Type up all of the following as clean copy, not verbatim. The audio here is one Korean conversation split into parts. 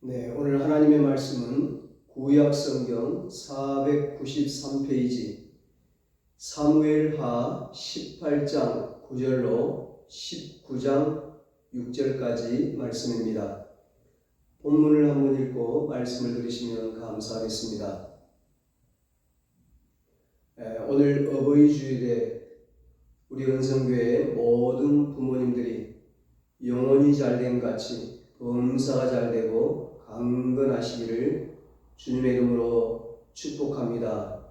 네, 오늘 하나님의 말씀은 구약 성경 493페이지 사무엘하 18장 9절로 19장 6절까지 말씀입니다. 본문을 한번 읽고 말씀을 들으시면 감사하겠습니다. 오늘 어버이 주일에 우리 은성교회 모든 부모님들이 영혼이 잘된 같이 범사가 잘되고 강건하시기를 주님의 이름으로 축복합니다.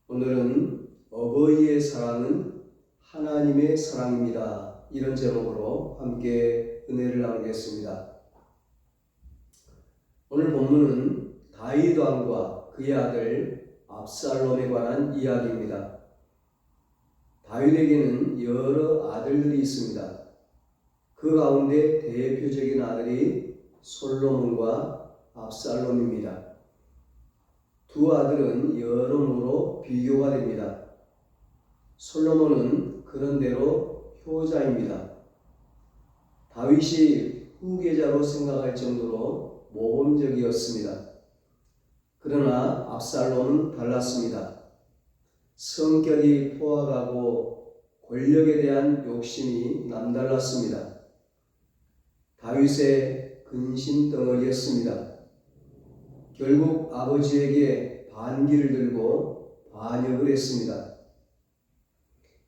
오늘은 어버이의 사랑은 하나님의 사랑입니다. 이런 제목으로 함께 은혜를 나누겠습니다. 오늘 본문은 다윗 왕과 그의 아들 압살롬에 관한 이야기입니다. 다윗에게는 여러 아들들이 있습니다. 그 가운데 대표적인 아들이 솔로몬과 압살롬입니다. 두 아들은 여러모로 비교가 됩니다. 솔로몬은 그런대로 효자입니다. 다윗이 후계자로 생각할 정도로 모범적이었습니다. 그러나 압살롬은 달랐습니다. 성격이 포악하고 권력에 대한 욕심이 남달랐습니다. 다윗의 근심덩어리였습니다. 결국 아버지에게 반기를 들고 반역을 했습니다.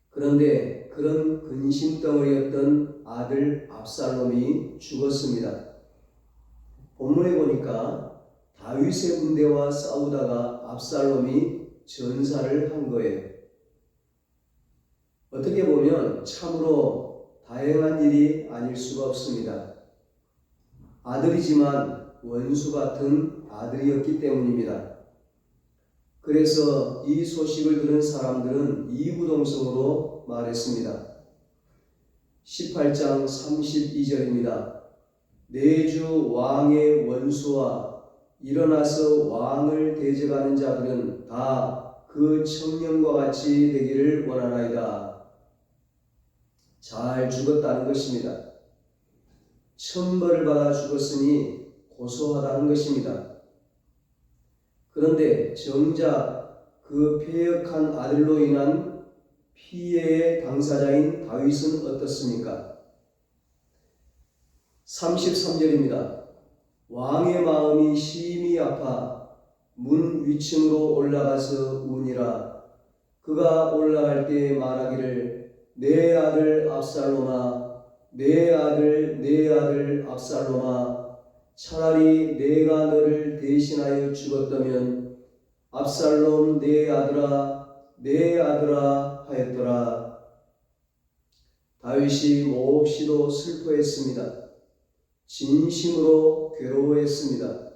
그런데 그런 근심덩어리였던 아들 압살롬이 죽었습니다. 본문에 보니까 다윗의 군대와 싸우다가 압살롬이 전사를 한 거예요. 어떻게 보면 참으로 다행한 일이 아닐 수가 없습니다. 아들이지만 원수 같은 아들이었기 때문입니다. 그래서 이 소식을 들은 사람들은 이구동성으로 말했습니다. 18장 32절입니다. 내주 왕의 원수와 일어나서 왕을 대적하는 자들은 다 그 청년과 같이 되기를 원하나이다. 잘 죽었다는 것입니다. 천벌을 받아 죽었으니 고소하다는 것입니다. 그런데 정작 그 패역한 아들로 인한 피해의 당사자인 다윗은 어떻습니까? 33절입니다. 왕의 마음이 심히 아파 문 위층으로 올라가서 우니라. 그가 올라갈 때 말하기를 내 아들 압살롬아, 내 아들 압살롬아, 차라리 내가 너를 대신하여 죽었다면 압살롬 내 아들아 하였더라. 다윗이 몹시도 슬퍼했습니다. 진심으로 괴로워했습니다.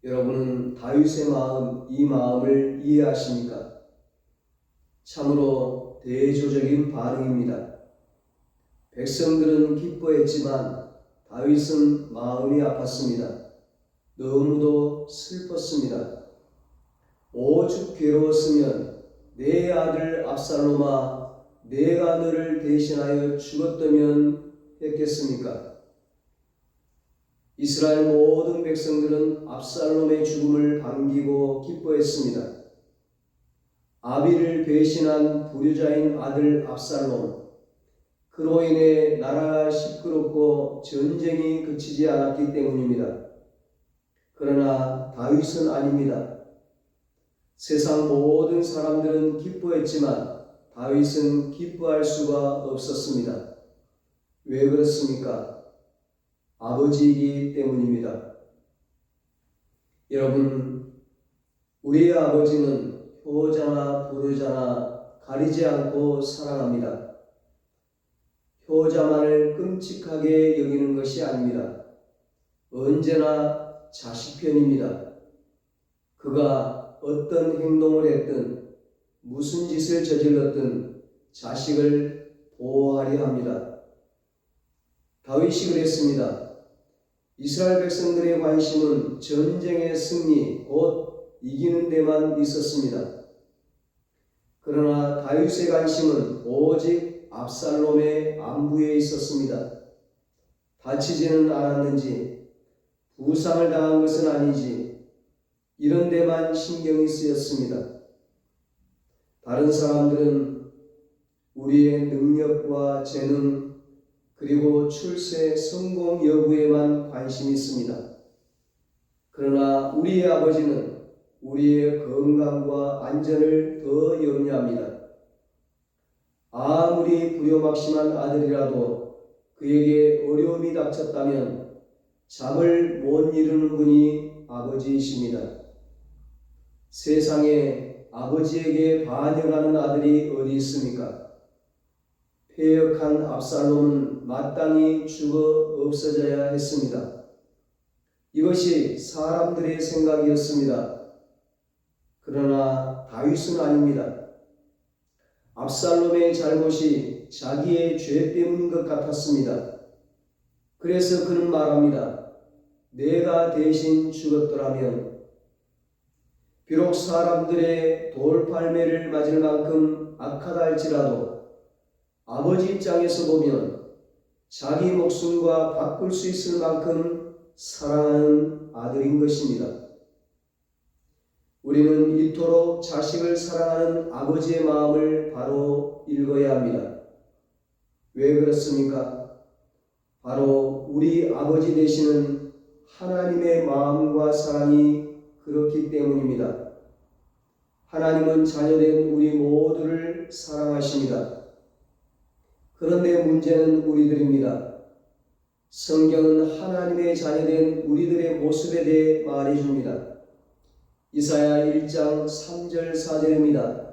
여러분은 다윗의 마음, 이 마음을 이해하십니까? 참으로 대조적인 반응입니다. 백성들은 기뻐했지만 다윗은 마음이 아팠습니다. 너무도 슬펐습니다. 오죽 괴로웠으면 내 아들 압살롬아, 내가 너를 대신하여 죽었다면 했겠습니까? 이스라엘 모든 백성들은 압살롬의 죽음을 반기고 기뻐했습니다. 아비를 배신한 불효자인 아들 압살롬, 그로 인해 나라가 시끄럽고 전쟁이 그치지 않았기 때문입니다. 그러나 다윗은 아닙니다. 세상 모든 사람들은 기뻐했지만 다윗은 기뻐할 수가 없었습니다. 왜 그렇습니까? 아버지이기 때문입니다. 여러분, 우리의 아버지는 효자나 불효자나 가리지 않고 사랑합니다. 효자만을 끔찍하게 여기는 것이 아닙니다. 언제나 자식 편입니다. 그가 어떤 행동을 했든 무슨 짓을 저질렀든 자식을 보호하려 합니다. 다윗이 그랬습니다. 이스라엘 백성들의 관심은 전쟁의 승리, 곧 이기는 데만 있었습니다. 그러나 다윗의 관심은 오직 압살롬의 안부에 있었습니다. 다치지는 않았는지, 부상을 당한 것은 아니지, 이런 데만 신경이 쓰였습니다. 다른 사람들은 우리의 능력과 재능, 그리고 출세 성공 여부에만 관심이 있습니다. 그러나 우리의 아버지는 우리의 건강과 안전을 더 염려합니다. 아무리 부려막심한 아들이라도 그에게 어려움이 닥쳤다면 잠을 못 이루는 분이 아버지이십니다. 세상에 아버지에게 반역하는 아들이 어디 있습니까? 패역한 압살롬은 마땅히 죽어 없어져야 했습니다. 이것이 사람들의 생각이었습니다. 그러나 다윗은 아닙니다. 압살롬의 잘못이 자기의 죄 때문인 것 같았습니다. 그래서 그는 말합니다. 내가 대신 죽었더라면, 비록 사람들의 돌팔매를 맞을 만큼 악하다 할지라도 아버지 입장에서 보면 자기 목숨과 바꿀 수 있을 만큼 사랑하는 아들인 것입니다. 우리는 이토록 자식을 사랑하는 아버지의 마음을 바로 읽어야 합니다. 왜 그렇습니까? 바로 우리 아버지 되시는 하나님의 마음과 사랑이 그렇기 때문입니다. 하나님은 자녀된 우리 모두를 사랑하십니다. 그런데 문제는 우리들입니다. 성경은 하나님의 자녀된 우리들의 모습에 대해 말해줍니다. 이사야 1장 3절 4절입니다.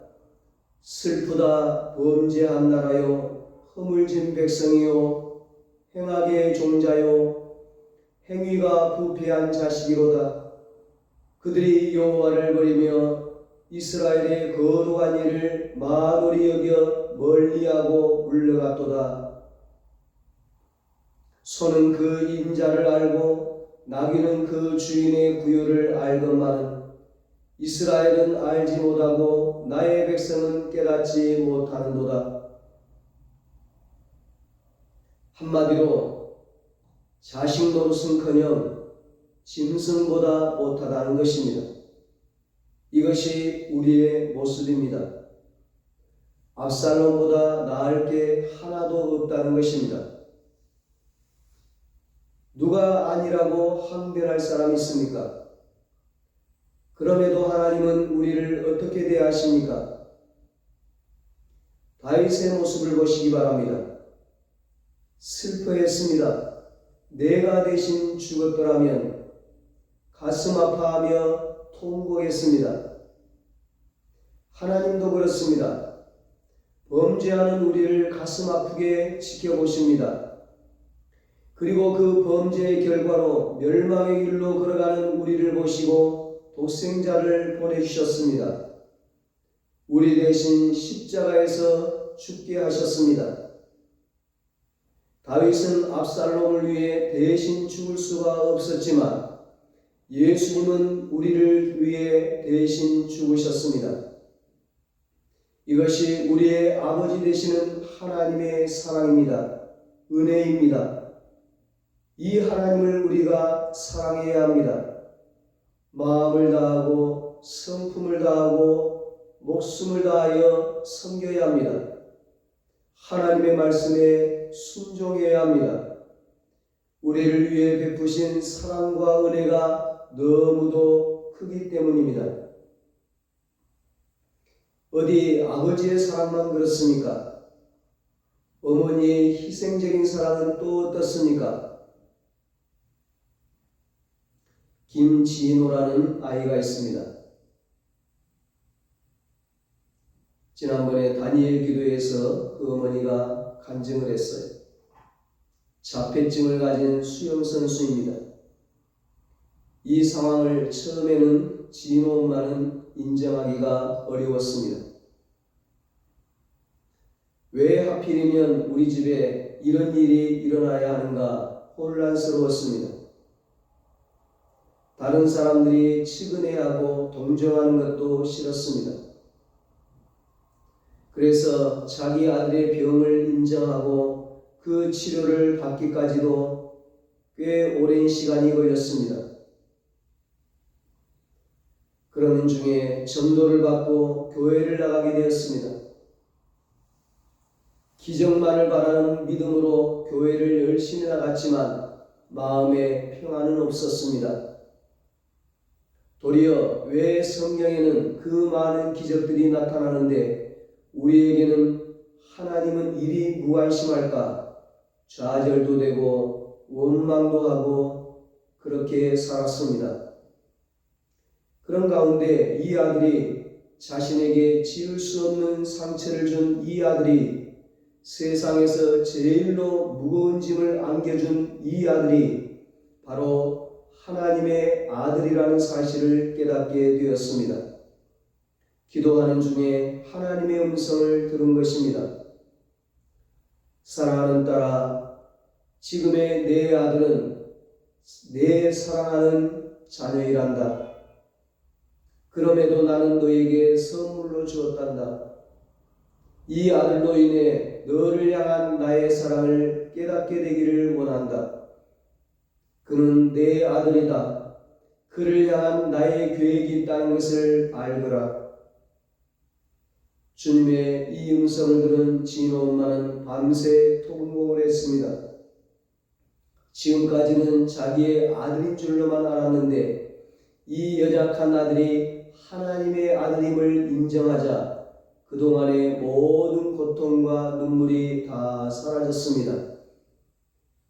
슬프다 범죄한 나라요, 허물진 백성이요, 행악의 종자요, 행위가 부패한 자식이로다. 그들이 여호와를 버리며 이스라엘의 거룩한 일을 만홀히 여겨 멀리하고 물러갔도다. 소는 그 인자를 알고 나귀는 그 주인의 구유를 알건만은 이스라엘은 알지 못하고 나의 백성은 깨닫지 못하는도다. 한마디로 자식 노릇은커녕 짐승보다 못하다는 것입니다. 이것이 우리의 모습입니다. 압살롬보다 나을 게 하나도 없다는 것입니다. 누가 아니라고 항변할 사람이 있습니까? 그럼에도 하나님은 우리를 어떻게 대하십니까? 다윗의 모습을 보시기 바랍니다. 슬퍼했습니다. 내가 대신 죽었더라면 가슴 아파하며 통곡했습니다. 하나님도 그렇습니다. 범죄하는 우리를 가슴 아프게 지켜보십니다. 그리고 그 범죄의 결과로 멸망의 길로 걸어가는 우리를 보시고 독생자를 보내주셨습니다. 우리 대신 십자가에서 죽게 하셨습니다. 다윗은 압살롬을 위해 대신 죽을 수가 없었지만 예수님은 우리를 위해 대신 죽으셨습니다. 이것이 우리의 아버지 되시는 하나님의 사랑입니다. 은혜입니다. 이 하나님을 우리가 사랑해야 합니다. 마음을 다하고 성품을 다하고 목숨을 다하여 섬겨야 합니다. 하나님의 말씀에 순종해야 합니다. 우리를 위해 베푸신 사랑과 은혜가 너무도 크기 때문입니다. 어디 아버지의 사랑만 그렇습니까? 어머니의 희생적인 사랑은 또 어떻습니까? 김진호라는 아이가 있습니다. 지난번에 다니엘 기도에서 그 어머니가 간증을 했어요. 자폐증을 가진 수영 선수입니다. 이 상황을 처음에는 진호 엄마는 인정하기가 어려웠습니다. 왜 하필이면 우리 집에 이런 일이 일어나야 하는가 혼란스러웠습니다. 다른 사람들이 측은해하고 동정하는 것도 싫었습니다. 그래서 자기 아들의 병을 인정하고 그 치료를 받기까지도 꽤 오랜 시간이 걸렸습니다. 그러는 중에 전도를 받고 교회를 나가게 되었습니다. 기적만을 바라는 믿음으로 교회를 열심히 나갔지만 마음에 평안은 없었습니다. 도리어 왜 성경에는 그 많은 기적들이 나타나는데 우리에게는 하나님은 이리 무관심할까? 좌절도 되고 원망도 하고 그렇게 살았습니다. 그런 가운데 이 아들이 자신에게 지울 수 없는 상처를 준 이 아들이 세상에서 제일로 무거운 짐을 안겨준 이 아들이 바로 하나님의 아들이라는 사실을 깨닫게 되었습니다. 기도하는 중에 하나님의 음성을 들은 것입니다. 사랑하는 딸아, 지금의 내 아들은 내 사랑하는 자녀이란다. 그럼에도 나는 너에게 선물로 주었단다. 이 아들로 인해 너를 향한 나의 사랑을 깨닫게 되기를 원한다. 그는 내 아들이다. 그를 향한 나의 계획이 있다는 것을 알거라. 주님의 이 음성을 들은 진호 엄마는 밤새 통곡을 했습니다. 지금까지는 자기의 아들인 줄로만 알았는데 이 연약한 아들이 하나님의 아들임을 인정하자 그동안의 모든 고통과 눈물이 다 사라졌습니다.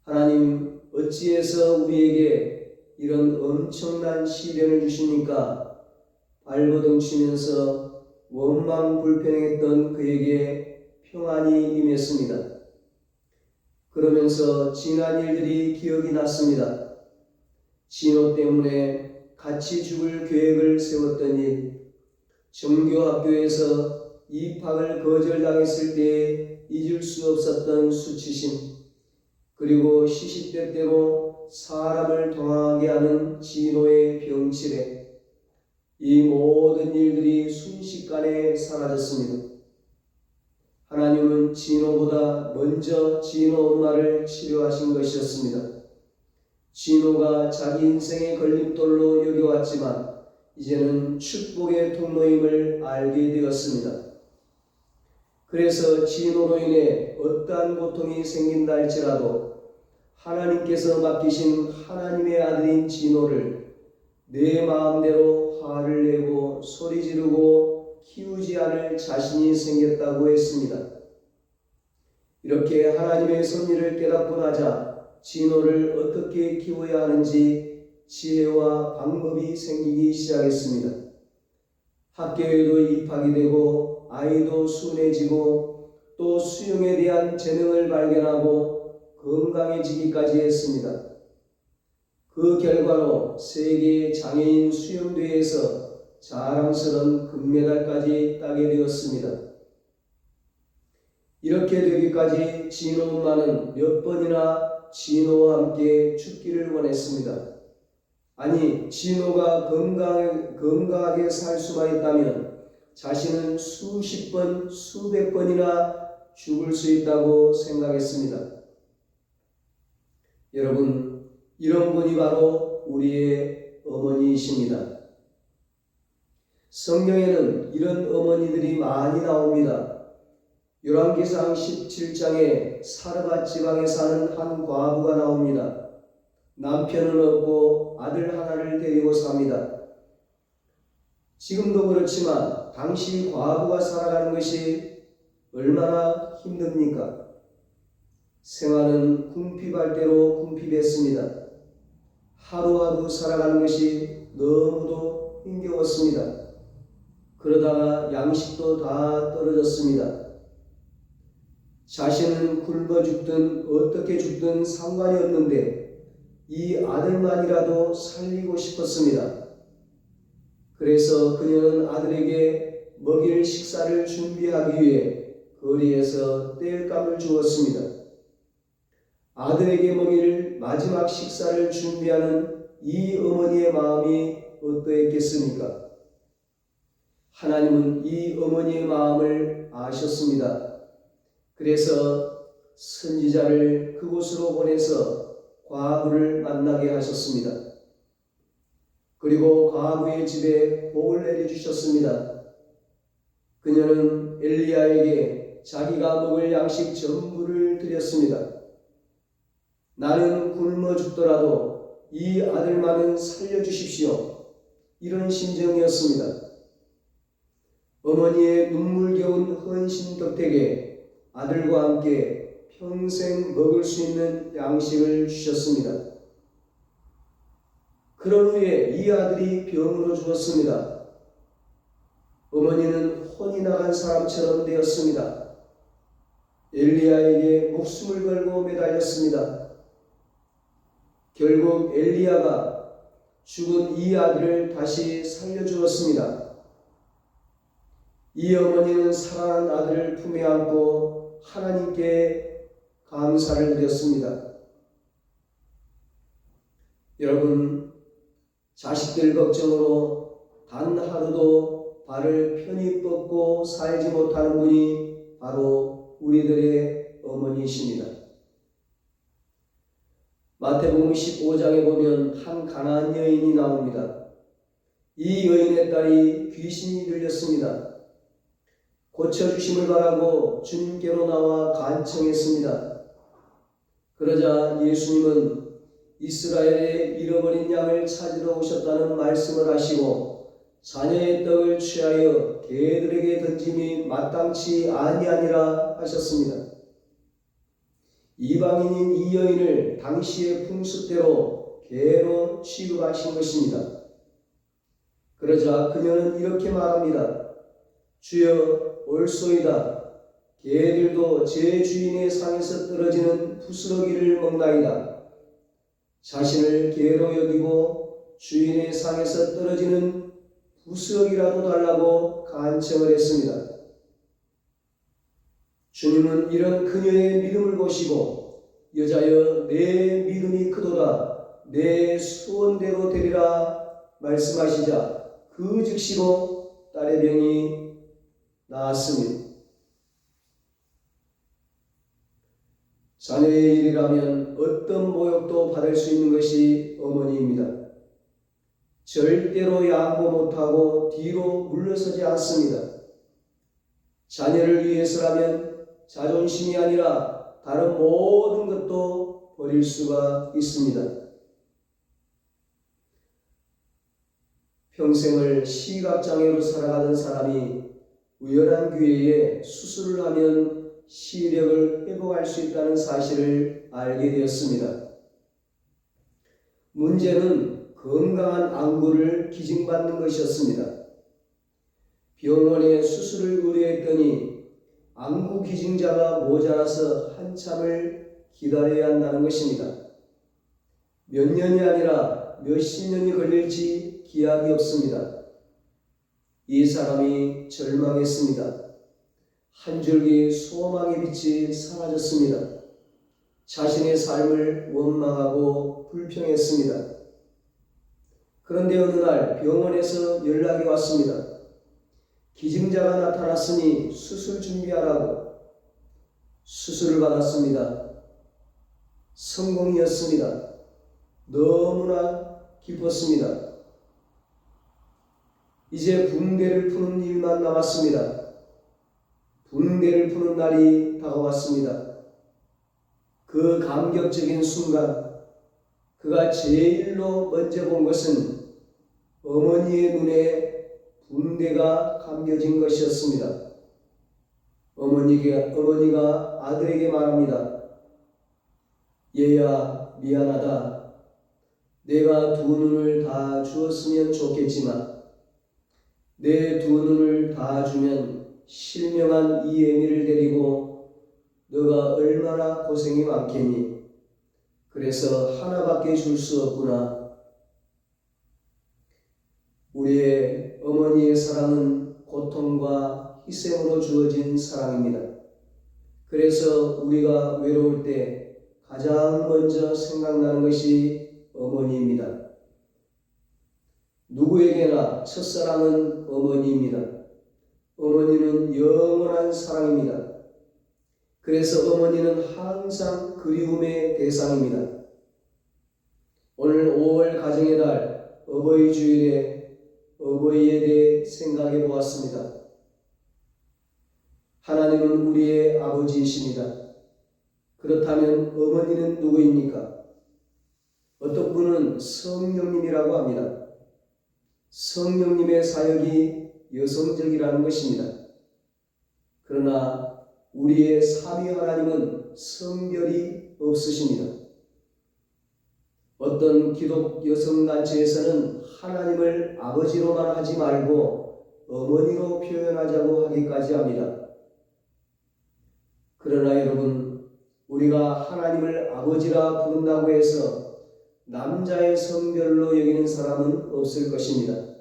하나님, 어찌해서 우리에게 이런 엄청난 시련을 주십니까? 발버둥 치면서 원망 불평했던 그에게 평안이 임했습니다. 그러면서 지난 일들이 기억이 났습니다. 진호 때문에 같이 죽을 계획을 세웠던 일, 정교학교에서 입학을 거절당했을 때 잊을 수 없었던 수치심, 그리고 시시때때로 사람을 당하게 하는 진호의 병치레, 이 모든 일들이 순식간에 사라졌습니다. 하나님은 진호보다 먼저 진호 엄마를 치료하신 것이었습니다. 진호가 자기 인생의 걸림돌로 여겨왔지만 이제는 축복의 통로임을 알게 되었습니다. 그래서 진호로 인해 어떠한 고통이 생긴다 할지라도 하나님께서 맡기신 하나님의 아들인 진호를 내 마음대로 화를 내고 소리 지르고 키우지 않을 자신이 생겼다고 했습니다. 이렇게 하나님의 섭리를 깨닫고 나자 진호를 어떻게 키워야 하는지 지혜와 방법이 생기기 시작했습니다. 학교에도 입학이 되고 아이도 순해지고 또 수영에 대한 재능을 발견하고 건강해지기까지 했습니다. 그 결과로 세계 장애인 수영대회에서 자랑스러운 금메달까지 따게 되었습니다. 이렇게 되기까지 진호 엄마는 몇 번이나 진호와 함께 죽기를 원했습니다. 아니, 진호가 건강하게 살 수만 있다면 자신은 수십 번, 수백 번이나 죽을 수 있다고 생각했습니다. 여러분, 이런 분이 바로 우리의 어머니이십니다. 성경에는 이런 어머니들이 많이 나옵니다. 열왕기상 17장에 사르밧 지방에 사는 한 과부가 나옵니다. 남편은 없고 아들 하나를 데리고 삽니다. 지금도 그렇지만 당시 과부가 살아가는 것이 얼마나 힘듭니까? 생활은 궁핍할대로 궁핍했습니다. 하루하루 살아가는 것이 너무도 힘겨웠습니다. 그러다가 양식도 다 떨어졌습니다. 자신은 굶어 죽든 어떻게 죽든 상관이 없는데 이 아들만이라도 살리고 싶었습니다. 그래서 그녀는 아들에게 먹일 식사를 준비하기 위해 거리에서 땔감을 주었습니다. 아들에게 먹일 마지막 식사를 준비하는 이 어머니의 마음이 어떠했겠습니까? 하나님은 이 어머니의 마음을 아셨습니다. 그래서 선지자를 그곳으로 보내서 과부를 만나게 하셨습니다. 그리고 과부의 집에 복을 내려주셨습니다. 그녀는 엘리야에게 자기가 먹을 양식 전부를 드렸습니다. 나는 굶어 죽더라도 이 아들만은 살려주십시오. 이런 심정이었습니다. 어머니의 눈물겨운 헌신 덕택에 아들과 함께 평생 먹을 수 있는 양식을 주셨습니다. 그런 후에 이 아들이 병으로 죽었습니다. 어머니는 혼이 나간 사람처럼 되었습니다. 엘리야에게 목숨을 걸고 매달렸습니다. 결국 엘리야가 죽은 이 아들을 다시 살려주었습니다. 이 어머니는 사랑하는 아들을 품에 안고 하나님께 감사를 드렸습니다. 여러분, 자식들 걱정으로 단 하루도 발을 편히 뻗고 살지 못하는 분이 바로 우리들의 어머니이십니다. 마태복음 15장에 보면 한 가나안 여인이 나옵니다. 이 여인의 딸이 귀신이 들렸습니다. 고쳐주심을 바라고 주님께로 나와 간청했습니다. 그러자 예수님은 이스라엘의 잃어버린 양을 찾으러 오셨다는 말씀을 하시고 자녀의 떡을 취하여 개들에게 던짐이 마땅치 아니하니라 하셨습니다. 이방인인 이 여인을 당시의 풍습대로 개로 취급하신 것입니다. 그러자 그녀는 이렇게 말합니다. 주여, 올소이다. 개들도 제 주인의 상에서 떨어지는 부스러기를 먹나이다. 자신을 개로 여기고 주인의 상에서 떨어지는 부스러기라도 달라고 간청을 했습니다. 주님은 이런 그녀의 믿음을 보시고 여자여, 내 믿음이 크도다. 내 소원대로 되리라 말씀하시자 그 즉시로 딸의 병이 나았습니다. 자녀의 일이라면 어떤 모욕도 받을 수 있는 것이 어머니입니다. 절대로 양보 못하고 뒤로 물러서지 않습니다. 자녀를 위해서라면 자존심이 아니라 다른 모든 것도 버릴 수가 있습니다. 평생을 시각장애로 살아가던 사람이 우연한 기회에 수술을 하면 시력을 회복할 수 있다는 사실을 알게 되었습니다. 문제는 건강한 안구를 기증받는 것이었습니다. 병원에 수술을 의뢰했더니 안구 기증자가 모자라서 한참을 기다려야 한다는 것입니다. 몇 년이 아니라 몇십 년이 걸릴지 기약이 없습니다. 이 사람이 절망했습니다. 한 줄기 소망의 빛이 사라졌습니다. 자신의 삶을 원망하고 불평했습니다. 그런데 어느 날 병원에서 연락이 왔습니다. 기증자가 나타났으니 수술 준비하라고. 수술을 받았습니다. 성공이었습니다. 너무나 기뻤습니다. 이제 붕대를 푸는 일만 남았습니다. 붕대를 푸는 날이 다가왔습니다. 그 감격적인 순간 그가 제일로 먼저 본 것은 어머니의 눈에 붕대가 감겨진 것이었습니다. 어머니가 아들에게 말합니다. 얘야, 미안하다. 내가 두 눈을 다 주었으면 좋겠지만 내 두 눈을 다 주면 실명한 이 애미를 데리고 너가 얼마나 고생이 많겠니? 그래서 하나밖에 줄 수 없구나. 우리의 어머니의 사랑은 고통과 희생으로 주어진 사랑입니다. 그래서 우리가 외로울 때 가장 먼저 생각나는 것이 어머니입니다. 누구에게나 첫사랑은 어머니입니다. 어머니는 영원한 사랑입니다. 그래서 어머니는 항상 그리움의 대상입니다. 오늘 5월 가정의 달 어버이 주일에 어버이에 대해 생각해 보았습니다. 하나님은 우리의 아버지이십니다. 그렇다면 어머니는 누구입니까? 어떤 분은 성령님이라고 합니다. 성령님의 사역이 여성적이라는 것입니다. 그러나 우리의 삼위 하나님은 성별이 없으십니다. 어떤 기독 여성단체에서는 하나님을 아버지로만 하지 말고 어머니로 표현하자고 하기까지 합니다. 그러나 여러분, 우리가 하나님을 아버지라 부른다고 해서 남자의 성별로 여기는 사람은 없을 것입니다.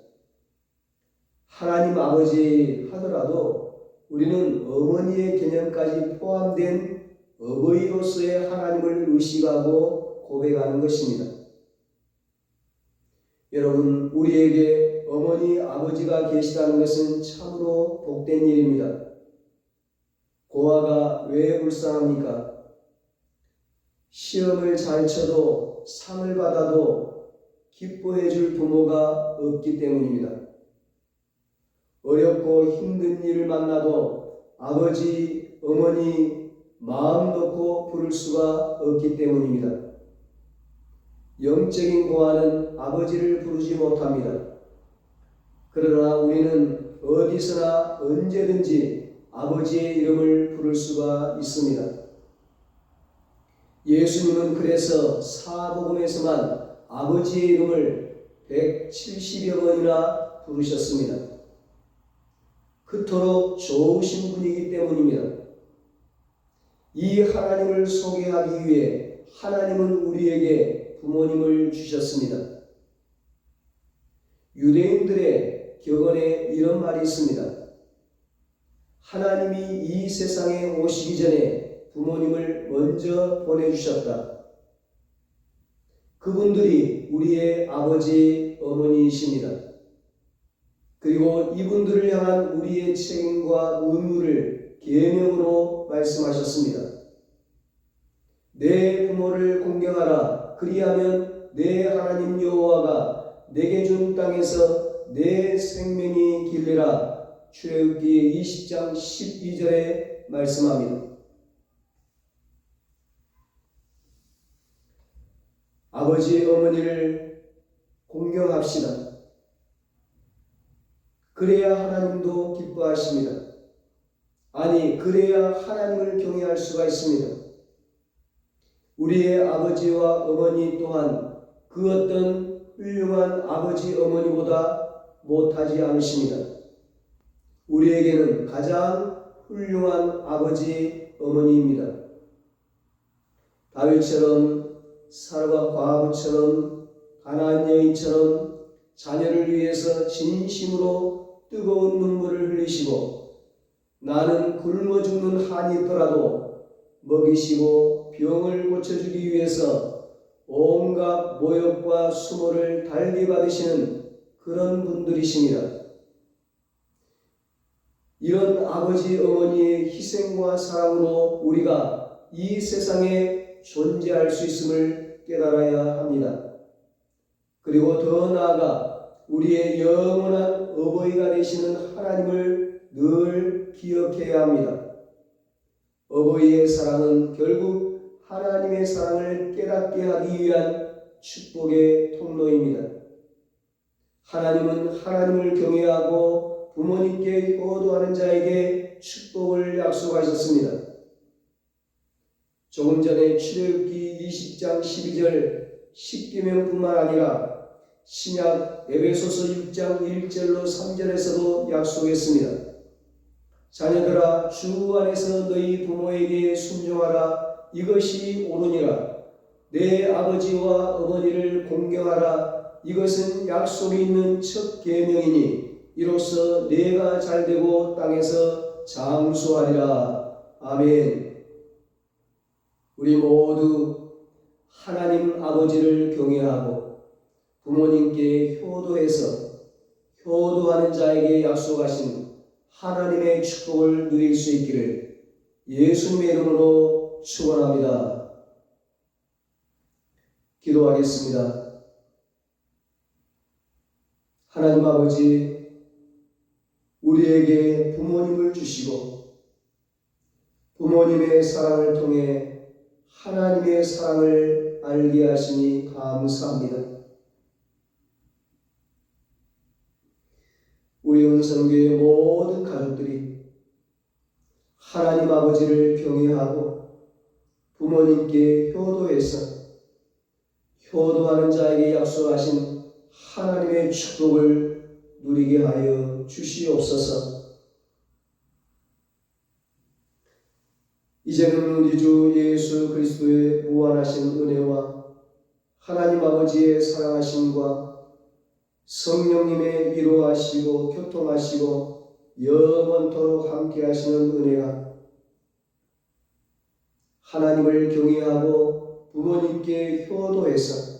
하나님 아버지 하더라도 우리는 어머니의 개념까지 포함된 어버이로서의 하나님을 의식하고 고백하는 것입니다. 여러분, 우리에게 어머니, 아버지가 계시다는 것은 참으로 복된 일입니다. 고아가 왜 불쌍합니까? 시험을 잘 쳐도 상을 받아도 기뻐해 줄 부모가 없기 때문입니다. 어렵고 힘든 일을 만나도 아버지, 어머니 마음 놓고 부를 수가 없기 때문입니다. 영적인 고아는 아버지를 부르지 못합니다. 그러나 우리는 어디서나 언제든지 아버지의 이름을 부를 수가 있습니다. 예수님은 그래서 사복음에서만 아버지의 이름을 170여 번이나 부르셨습니다. 그토록 좋으신 분이기 때문입니다. 이 하나님을 소개하기 위해 하나님은 우리에게 부모님을 주셨습니다. 유대인들의 격언에 이런 말이 있습니다. 하나님이 이 세상에 오시기 전에 부모님을 먼저 보내주셨다. 그분들이 우리의 아버지, 어머니이십니다. 그리고 이분들을 향한 우리의 책임과 의무를 계명으로 말씀하셨습니다. 내 부모를 공경하라. 그리하면 내 하나님 여호와가 내게 준 땅에서 내 생명이 길리라. 출애굽기 20장 12절에 말씀합니다. 아버지, 어머니를 공경합시다. 그래야 하나님도 기뻐하십니다. 아니, 그래야 하나님을 경외할 수가 있습니다. 우리의 아버지와 어머니 또한 그 어떤 훌륭한 아버지, 어머니보다 못하지 않으십니다. 우리에게는 가장 훌륭한 아버지, 어머니입니다. 다윗처럼, 사르밧 과부처럼, 가나안 여인처럼 자녀를 위해서 진심으로 뜨거운 눈물을 흘리시고 나는 굶어 죽는 한이 있더라도 먹이시고 병을 고쳐주기 위해서 온갖 모욕과 수모를 달리 받으시는 그런 분들이십니다. 이런 아버지, 어머니의 희생과 사랑으로 우리가 이 세상에 존재할 수 있음을 깨달아야 합니다. 그리고 더 나아가 우리의 영원한 어버이가 되시는 하나님을 늘 기억해야 합니다. 어버이의 사랑은 결국 하나님의 사랑을 깨닫게 하기 위한 축복의 통로입니다. 하나님은 하나님을 경외하고 부모님께 효도하는 자에게 축복을 약속하셨습니다. 조금 전에 출애굽기 20장 12절 십계명뿐만 아니라 신약 에베소서 6장 1절로 3절에서도 약속했습니다. 자녀들아, 주 안에서 너희 부모에게 순종하라. 이것이 옳으니라. 내 아버지와 어머니를 공경하라. 이것은 약속이 있는 첫 계명이니 이로써 내가 잘되고 땅에서 장수하리라. 아멘. 우리 모두 하나님 아버지를 경외하고 부모님께 효도해서 효도하는 자에게 약속하신 하나님의 축복을 누릴 수 있기를 예수님의 이름으로 축원합니다. 기도하겠습니다. 하나님 아버지, 우리에게 부모님을 주시고 부모님의 사랑을 통해 하나님의 사랑을 알게 하시니 감사합니다. 우리 은성교회 모든 가족들이 하나님 아버지를 경외하고 부모님께 효도해서 효도하는 자에게 약속하신 하나님의 축복을 누리게 하여 주시옵소서. 이제는 우리 주 예수 그리스도의 무한하신 은혜와 하나님 아버지의 사랑하심과 성령님의 위로하시고 교통하시고 영원토록 함께 하시는 은혜가 하나님을 경외하고 부모님께 효도해서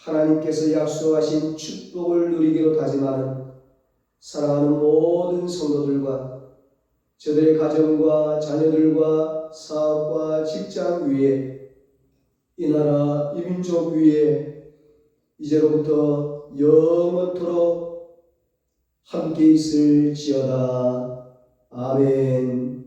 하나님께서 약속하신 축복을 누리기로 다짐하는 사랑하는 모든 성도들과 저들의 가정과 자녀들과 사업과 직장 위에 이 나라 이 민족 위에 이제로부터 영원토록 함께 있을지어다. 아멘.